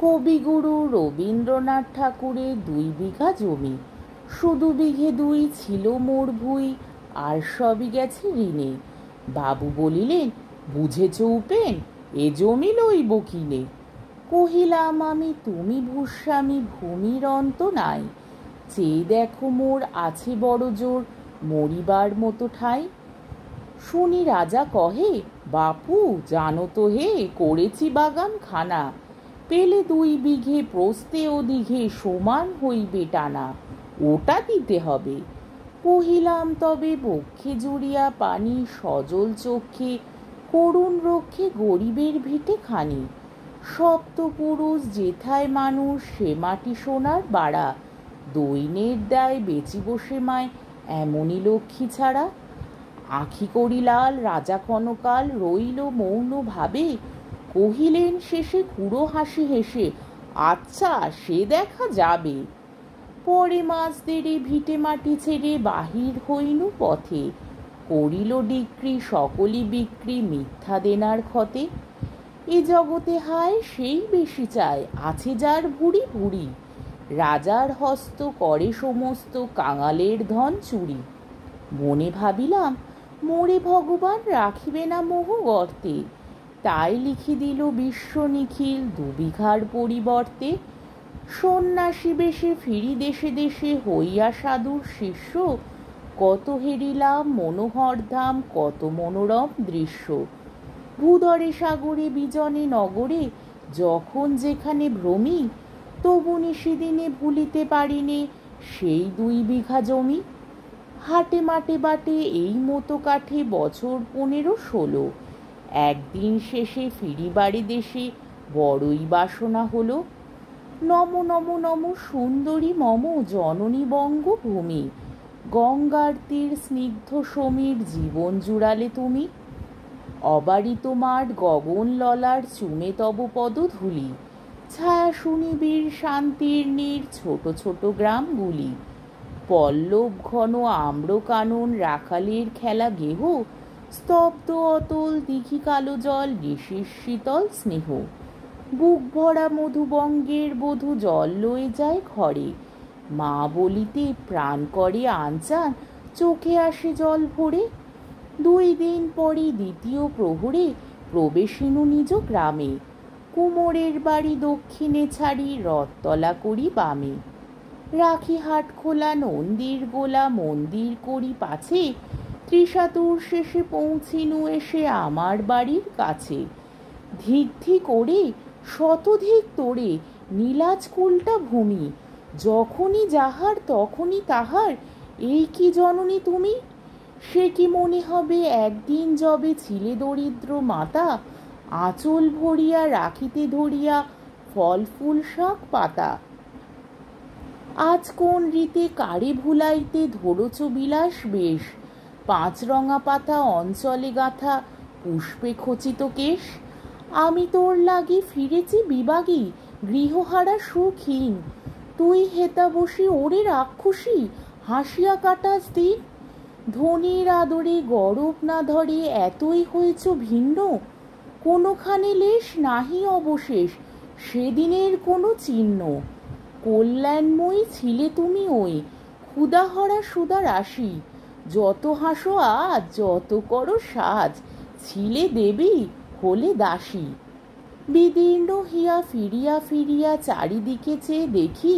কবিগুরু রবীন্দ্রনাথ ঠাকুরের 2 বিঘা জমি, শুধু বিঘে 2 ছিল মোর ভুঁই, আর সবই গেছে ঋণে। বাবু বলিলেন, বুঝেছ উপেন, এ জমি লইব কিনে? কহিলাম আমি, তুমি ভূস্বামী, ভূমির অন্ত নাই। চেয়ে দেখো মোর আছে বড় জোর, মরিবার মতো ঠাই। শুনি রাজা কহে, বাপু জানো তো হে, করেছি বাগান খানা। পেলে 2 বিঘে প্রস্তে ও দিঘে, সমান হইবে টানা। ওটা দিতে হবে। কহিলাম, তবে বক্ষে জুড়িয়া পানি, সজল চক্ষে করুণ রক্ষে গরিবের ভিটে খানি। সপ্তপুরুষ যেথায় মানুষ, সে মাটি সোনার বাড়া। দৈন্যের দায় বেচি বসে মায়, এমনই লক্ষ্মী ছাড়া। আঁখি করি লাল, রাজা ক্ষণকাল রইল মৌন ভাবে। কহিলেন শেষে কুড়ো হাসি হেসে, আচ্ছা সে দেখা যাবে। পরে মাস দেড়ে ভিটে মাটি ছেড়ে বাহির হইনু পথে। করিল ডিক্রি সকলই বিক্রি, মিথ্যা দেনার ক্ষতে। এ জগতে হায় সেই বেশি চায়, আছে যার ভুরি ভুরি। রাজার হস্ত করে সমস্ত, কাঙালের ধন চুরি। মনে ভাবিলাম, মোরে ভগবান রাখিবে না মোহ গর্তে। তাই লিখি দিল বিশ্ব নিখিল 2 বিঘার পরিবর্তে। সন্ন্যাসী বেশে ফিরি দেশে দেশে, হইয়া সাধুর শিষ্য। কত হেরিলাম মনোহর ধাম, কত মনোরম দৃশ্য। ভূধরে সাগরে বিজনে নগরে, যখন যেখানে ভ্রমি। তবু নিশিদিনে ভুলিতে পারিনে, সেই 2 বিঘা জমি। হাটে মাঠে বাটে এই মতো কাঠে, বছর 15-16। একদিন শেষে ফিরিবারে দেশে, বড়ই বাসনা হলো। নম নম নম সুন্দরী মম জননী বঙ্গভূমি। গঙ্গার তীর স্নিগ্ধ সমীর, জীবন জুড়ালে তুমি। অবারিত মাঠ গগন ললার, চুমে তব পদধূলি। ছায়া সুনিবিড় শান্তির নীর, ছোট ছোট গ্রামগুলি। পল্লব ঘন আম্র কানন, রাখালের খেলা গেহ। স্তব্ধ অতল দিঘি কালো জল, ঋষির শীতল স্নেহ। বুক ভরা মধুবঙ্গের বধূ, জল লয়ে যায় ঘরে। মা বলিতে প্রাণ করে আনচান, চোখে আসে জল ভরে। 2 দিন পরে দ্বিতীয় প্রহরে, প্রবেশিনু নিজ গ্রামে। কুমোরের বাড়ি দক্ষিণে ছাড়ি, রথতলা করি বামে। রাখি হাট খোলা নন্দীর গোলা, মন্দির করি পাছে। ত্রিশাতুর শেষে পৌঁছিনু এসে, আমার বাড়ির কাছে। ধিক ধিক করে শতধিক তোরে, নীলাজ কুলটা ভূমি। যখনই যাহার তখনই তাহার, এই কি জননী তুমি? সে কি মনে হবে একদিন যবে ছিলে দরিদ্র মাতা, আঁচল ভরিয়া রাখিতে ধরিয়া ফল ফুল শাক পাতা। আজ কোন রীতে কারে ভুলাইতে ধরেছ বিলাস বেশ, 5 রঙা পাতা অঞ্চলে গাঁথা, পুষ্পে খচিত কেশ। আমি তোর লাগি ফিরেছি বিবাগী, গৃহহারা সুখহীন। তুই হেতা বসি ওরে রাক্ষসী, হাসিয়া কাটাস দিন। ধনির আদরে গরব না ধরে, এতই হয়েছ ভিন্ন। কোনোখানে লেশ নাহি অবশেষ, সেদিনের কোনো চিহ্ন। কল্যাণময়ী ছিলে তুমি ওই, ক্ষুধাহরা সুধা রাশি। যত হাসো আজ, যত করো সাজ, ছিলে দেবী হলে দাসী। বিদীর্ণ হিয়া ফিরিয়া ফিরিয়া চারিদিকে চেয়ে দেখি,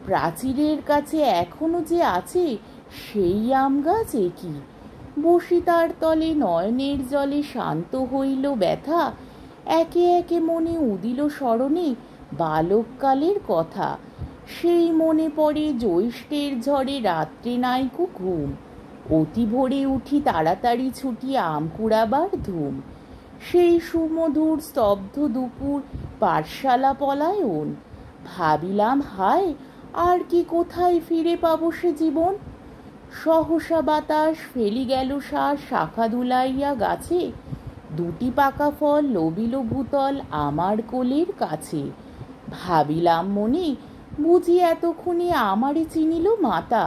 প্রাচীরের কাছে এখনো যে আছে সেই আম গাছ একই। বসি তার তলে নয়নের জলে, শান্ত হইল ব্যথা। একে একে মনে উদিল স্মরণে, বালককালের কথা। সেই মনে পড়ে জ্যৈষ্ঠের ঝড়ে, রাত্রে নাইকো ঘুম। অতি ভোরে উঠি তাড়াতাড়ি ছুটি, আম কুড়াবার ধুম। সেই সুমধুর স্তব্ধ দুপুর, পাঠশালা পলায়ন। ভাবিলাম, হায় আর কি কোথায় ফিরে পাবো সে জীবন। সহসা বাতাস ফেলি গেল শ্বাস, শাখা দুলাইয়া গাছে। 2টি পাকা ফল লবিল ভূতল, আমার কোলের কাছে। ভাবিলাম মনে, বুঝি এতক্ষণে আমারে চিনিল মাতা।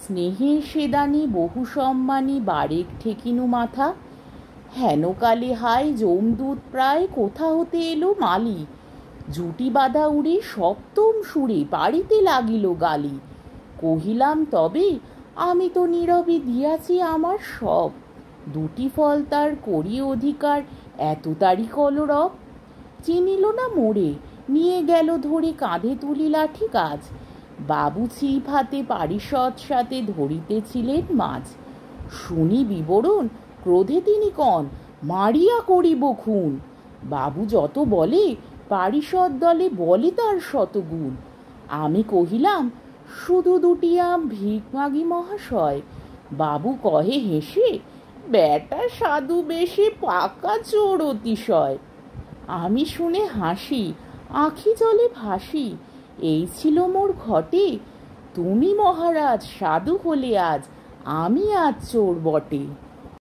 স্নেহের সেদানি বহু সম্মানী, বারেক ঠেকিনু মাথা। হেন কালে হায় যমদূত প্রায়, কোথা হতে এলো মালি। জুটি বাঁধা উড়ে সপ্তম সুরে পাড়িতে লাগিল গালি। কহিলাম তবে আমি তো নীরবে দিয়াছি আমার সব, দুটি ফল তার করি অধিকার এত তারি কলরব। চিনিল না মোড়ে, নিয়ে গেল ধরে কাঁধে তুলি লাঠি কাজ। বাবু ছিপ হাতে পারিষদ সাথে ধরিতেছিলেন মাছ। শুনি বিবরণ, ক্রোধে তিনি কন, মারিয়া করিব খুন। বাবু যত বলে পারিষদ দলে বলে তার শতগুণ। আমি কহিলাম শুধু দুটি আম ভিক মাগি মহাশয়। বাবু কহে হেসে, বেটা সাধু বেশে পাকা চোর অতিশয়। আমি শুনে হাসি, আঁখি জলে ভাসি, এই ছিল মোর ঘটে। তুমি মহারাজ সাধু হলে আজ, আমি আজ চোর বটে।